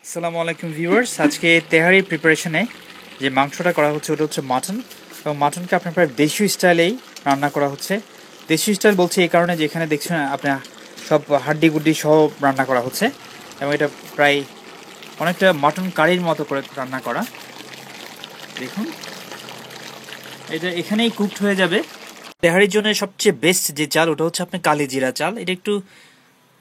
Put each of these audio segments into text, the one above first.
আসসালামু আলাইকুম ভিউয়ার্স, আজকে তেহারি প্রিপারেশনে যে মাংসটা করা হচ্ছে ওটা হচ্ছে মাটন। এবং মাটনকে আপনার প্রায় দেশীয় স্টাইলেই রান্না করা হচ্ছে। দেশীয় স্টাইল বলছে এই কারণে যে এখানে দেখছেন আপনার সব হাড্ডি গুড্ডি সহ রান্না করা হচ্ছে এবং এটা প্রায় অনেকটা মাটন কারির মতো করে রান্না করা। দেখুন এটা এখানেই কুকড হয়ে যাবে। তেহারির জন্য সবচেয়ে বেস্ট যে চাল ওটা হচ্ছে আপনার কালি জিরা চাল। এটা একটু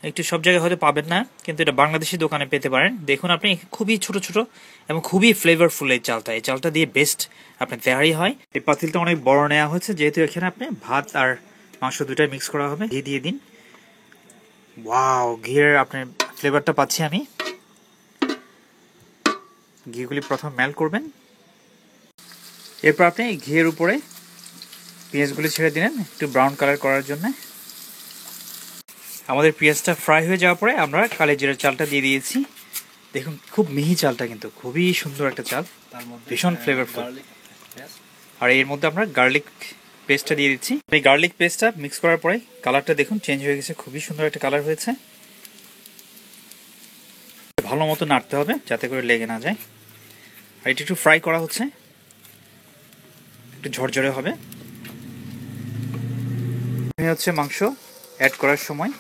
একটু সব জায়গায় হয়তো পাবেন না, কিন্তু এটা বাংলাদেশি দোকানে পেতে পারেন। দেখুন আপনি খুবই ছোট ছোট এবং খুবই ফ্লেভারফুল এই চালটা দিয়ে বেস্ট আপনার তেহারি হয়। এই পাতিলটা অনেক বড় নেওয়া হয়েছে যেহেতু এখানে আপনি ভাত আর মাংস দুটাই মিক্স করা হবে। ঘি দিয়ে দিন। ওয়াও, ঘিয়ের আপনার ফ্লেভারটা পাচ্ছি আমি। ঘিগুলি প্রথম মেল্ট করবেন, এরপর আপনি ঘিয়ের উপরে পেঁয়াজগুলি ছেড়ে দিলেন একটু ব্রাউন কালার করার জন্য। আমাদের পেঁয়াজটা ফ্রাই হয়ে যাওয়ার পরে আমরা কালি জিরার চালটা দিয়ে দিয়েছি। দেখুন খুব মিহি চালটা, কিন্তু খুবই সুন্দর একটা চাল, ভীষণ ফ্লেভারফুল। আর এর মধ্যে আমরা গার্লিক পেস্টটা দিয়ে দিচ্ছি। এই গার্লিক পেস্টটা মিক্স করার পরে কালারটা দেখুন চেঞ্জ হয়ে গেছে, খুবই সুন্দর একটা কালার হয়েছে। ভালো মতো নাড়তে হবে যাতে করে লেগে না যায়। আর এটা একটু ফ্রাই করা হচ্ছে, একটু ঝরঝরে হবে। হচ্ছে মাংস অ্যাড করার সময়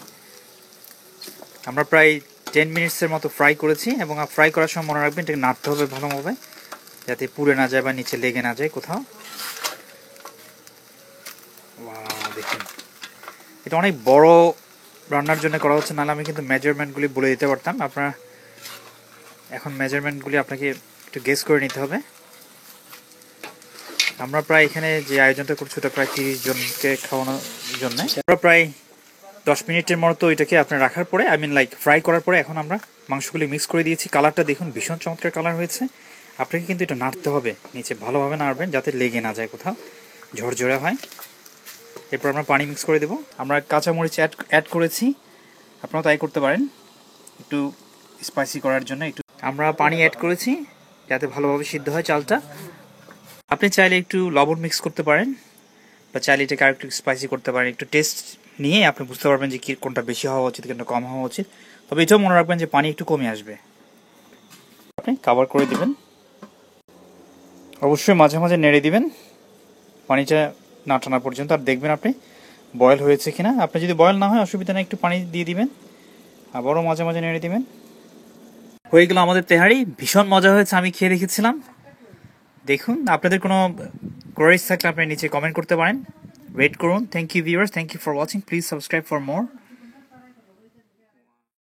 আমরা প্রায় 10 মিনিটসের মতো ফ্রাই করেছি এবং ফ্রাই করার সময় মনে রাখবেন এটাকে নাড়তে হবে ভালোভাবে যাতে পুড়ে না যায় বা নিচে লেগে না যায় কোথাও। দেখুন এটা অনেক বড় রান্নার জন্য করা হচ্ছে, নাহলে আমি কিন্তু মেজারমেন্টগুলি বলে দিতে পারতাম। আপনারা এখন মেজারমেন্টগুলি আপনাকে একটু গেস করে নিতে হবে। আমরা প্রায় এখানে যে আয়োজনটা করছি ওটা প্রায় 30 জনকে খাওয়ানোর জন্য। আমরা প্রায় 10 মিনিটের মতো এটাকে আপনার রাখার পরে ফ্রাই করার পরে এখন আমরা মাংসগুলি মিক্স করে দিয়েছি। কালারটা দেখুন ভীষণ চমৎকার কালার হয়েছে। আপনাকে কিন্তু এটা নাড়তে হবে, নিচে ভালোভাবে নাড়বেন যাতে লেগে না যায় কোথাও, ঝরঝরে হয়। এরপর আমরা পানি মিক্স করে দেবো। আমরা কাঁচামরিচ অ্যাড করেছি, আপনারাও তাই করতে পারেন একটু স্পাইসি করার জন্য। একটু আমরা পানি অ্যাড করেছি যাতে ভালোভাবে সিদ্ধ হয় চালটা। আপনি চাইলে একটু লবণ মিক্স করতে পারেন বা চাইলে এটাকে আর একটু স্পাইসি করতে পারেন। একটু টেস্ট নিয়ে আপনি বুঝতে পারবেন যে কি কোনটা বেশি হওয়া উচিত কোনটা কম হওয়া উচিত। তবে এটাও মনে রাখবেন যে পানি একটু কমে আসবে। আপনি কভার করে দিবেন, অবশ্যই মাঝে মাঝে নেড়ে দিবেন পানিটা না টানা পর্যন্ত। আর দেখবেন আপনি বয়েল হয়েছে কিনা। আপনি যদি বয়েল না হয় অসুবিধা নেই, একটু পানি দিয়ে দিবেন, আবারও মাঝে মাঝে নেড়ে দিবেন। হয়ে গেল আমাদের তেহারি, ভীষণ মজা হয়েছে, আমি খেয়ে দেখেছিলাম। দেখুন আপনাদের কোনো কোয়ারিজ থাকলে আপনি নিচে কমেন্ট করতে পারেন। ওয়েট করুন। Thank you viewers, thank you for watching, please subscribe for more.